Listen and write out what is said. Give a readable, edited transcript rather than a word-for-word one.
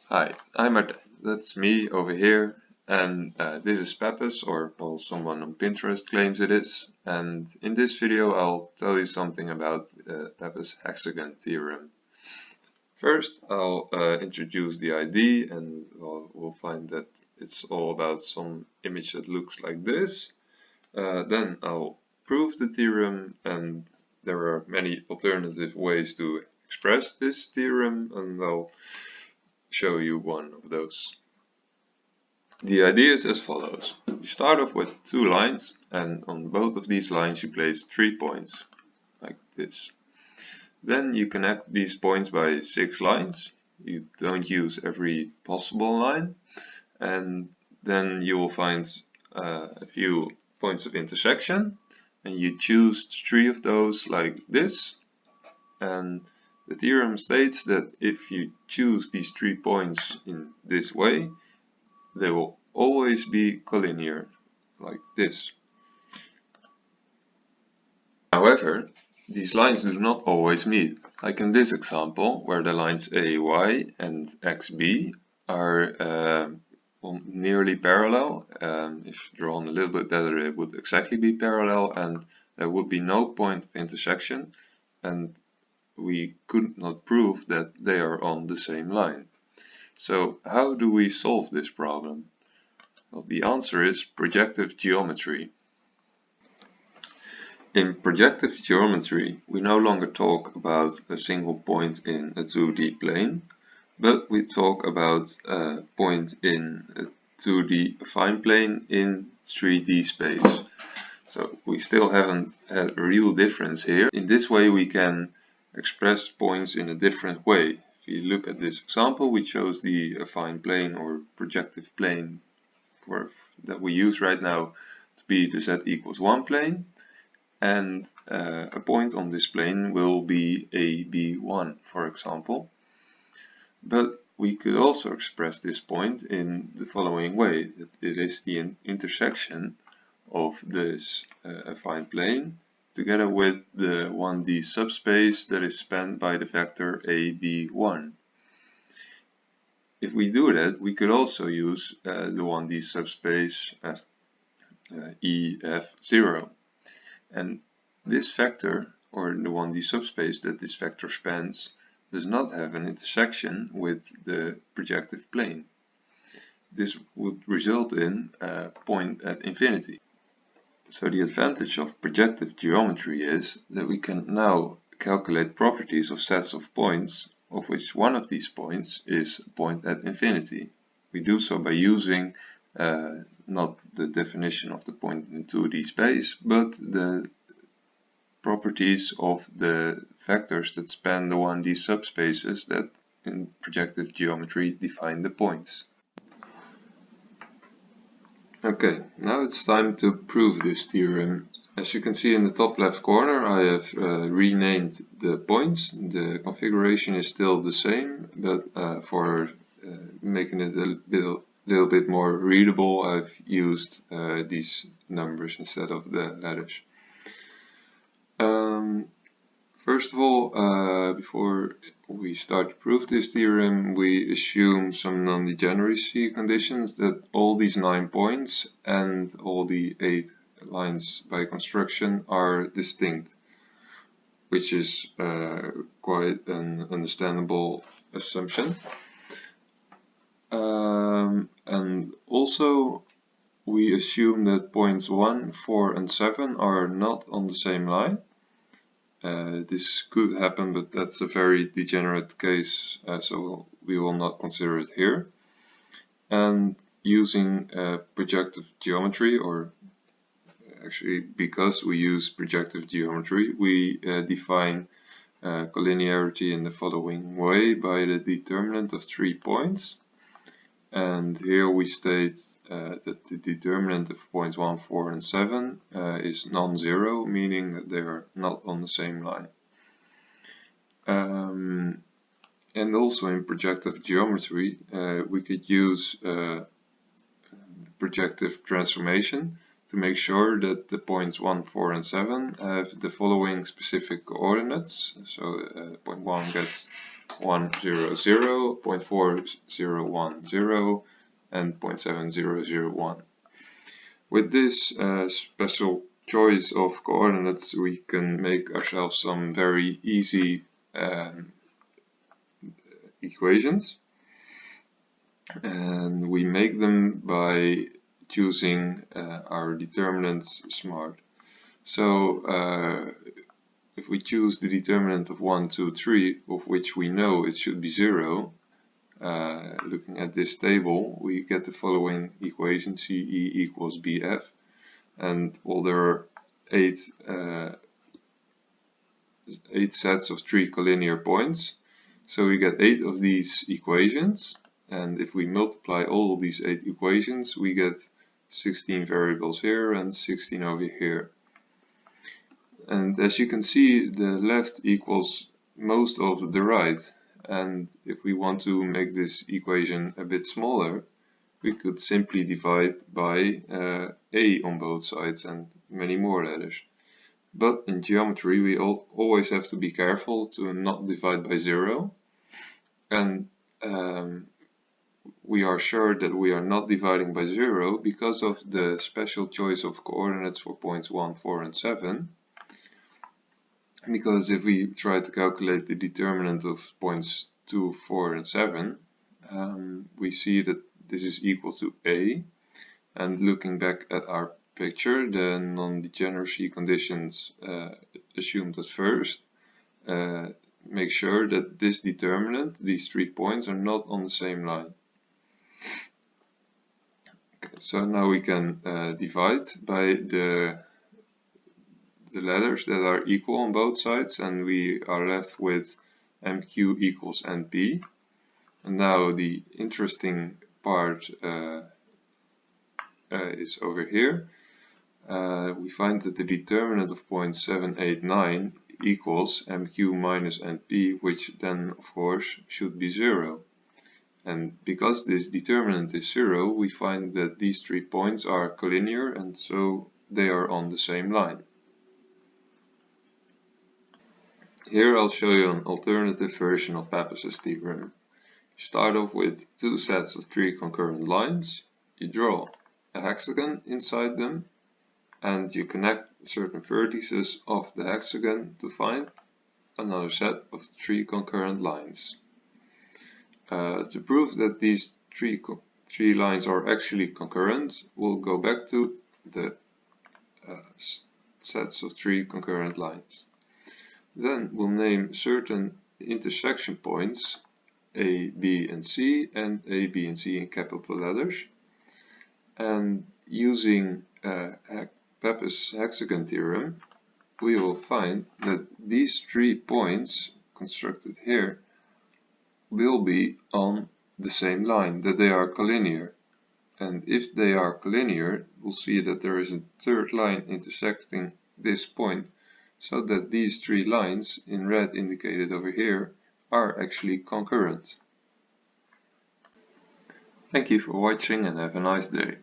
Hi, I'm Art. That's me over here, and this is Pappus, or well, someone on Pinterest claims it is. And in this video, I'll tell you something about Pappus' hexagon theorem. First, I'll introduce the ID, and we'll find that it's all about some image that looks like this. Then I'll prove the theorem, and there are many alternative ways to express this theorem, and I'll show you one of those. The idea is as follows. You start off with two lines, and on both of these lines you place 3 points, like this. Then you connect these points by 6 lines. You don't use every possible line, and then you will find a few points of intersection, and you choose 3 of those like this. And the theorem states that if you choose these 3 points in this way, they will always be collinear, like this. However, these lines do not always meet, like in this example, where the lines AY and XB are nearly parallel. If drawn a little bit better, it would exactly be parallel, and there would be no point of intersection, and we could not prove that they are on the same line. So how do we solve this problem? Well, the answer is projective geometry. In projective geometry, we no longer talk about a single point in a 2D plane, but we talk about a point in a 2D affine plane in 3D space. So we still haven't had a real difference here. In this way we can express points in a different way. If you look at this example, we chose the affine plane or projective plane that we use right now to be the z equals 1 plane, and a point on this plane will be AB1, for example. But we could also express this point in the following way, that it is the intersection of this affine plane together with the 1D subspace that is spanned by the vector AB1. If we do that, we could also use the 1D subspace EF0. And this vector, or the 1D subspace that this vector spans, does not have an intersection with the projective plane. This would result in a point at infinity. So the advantage of projective geometry is that we can now calculate properties of sets of points, of which one of these points is a point at infinity. We do so by using not the definition of the point in 2D space, but the properties of the vectors that span the 1D subspaces that in projective geometry define the points. Okay, now it's time to prove this theorem. As you can see in the top left corner, I have renamed the points. The configuration is still the same, but for making it a little bit more readable, I've used these numbers instead of the letters. First of all, before we start to prove this theorem, we assume some non-degeneracy conditions that all these 9 points and all the 8 lines by construction are distinct, which is quite an understandable assumption. And also we assume that points 1, 4 and 7 are not on the same line. This could happen, but that's a very degenerate case, so we will not consider it here. And using projective geometry, or actually because we use projective geometry, we define collinearity in the following way by the determinant of 3 points. And here we state that the determinant of points 1, 4 and 7 is non-zero, meaning that they are not on the same line. And also in projective geometry, we could use projective transformation to make sure that the points 1, 4 and 7 have the following specific coordinates. So point 1 gets 0.100, 0.4010, and 0.7001. With this special choice of coordinates, we can make ourselves some very easy equations, and we make them by choosing our determinants smart. So if we choose the determinant of 1, 2, 3, of which we know it should be 0, looking at this table, we get the following equation: CE equals BF. And well, there are 8 sets of 3 collinear points. So we get 8 of these equations. And if we multiply all of these 8 equations, we get 16 variables here and 16 over here. And as you can see, the left equals most of the right. And if we want to make this equation a bit smaller, we could simply divide by a on both sides and many more letters. But in geometry, we always have to be careful to not divide by 0. And we are sure that we are not dividing by 0 because of the special choice of coordinates for points 1, 4, and 7. Because if we try to calculate the determinant of points 2, 4, and 7, we see that this is equal to a. And looking back at our picture, the non-degeneracy conditions assumed at first make sure that this determinant, these 3 points, are not on the same line. Okay, so now we can divide by the letters that are equal on both sides, and we are left with MQ equals NP. And now the interesting part is over here. We find that the determinant of point 7, 8, 9 equals MQ minus NP, which then of course should be 0. And because this determinant is 0, we find that these 3 points are collinear, and so they are on the same line. Here I'll show you an alternative version of Pappus's theorem. You start off with 2 sets of 3 concurrent lines, you draw a hexagon inside them, and you connect certain vertices of the hexagon to find another set of 3 concurrent lines. To prove that these three lines are actually concurrent, we'll go back to the sets of 3 concurrent lines. Then we'll name certain intersection points A, B, and C, and A, B, and C in capital letters. And using Pappus' hexagon theorem, we will find that these 3 points constructed here will be on the same line, that they are collinear. And if they are collinear, we'll see that there is a third line intersecting this point, so that these 3 lines in red indicated over here are actually concurrent. Thank you for watching and have a nice day.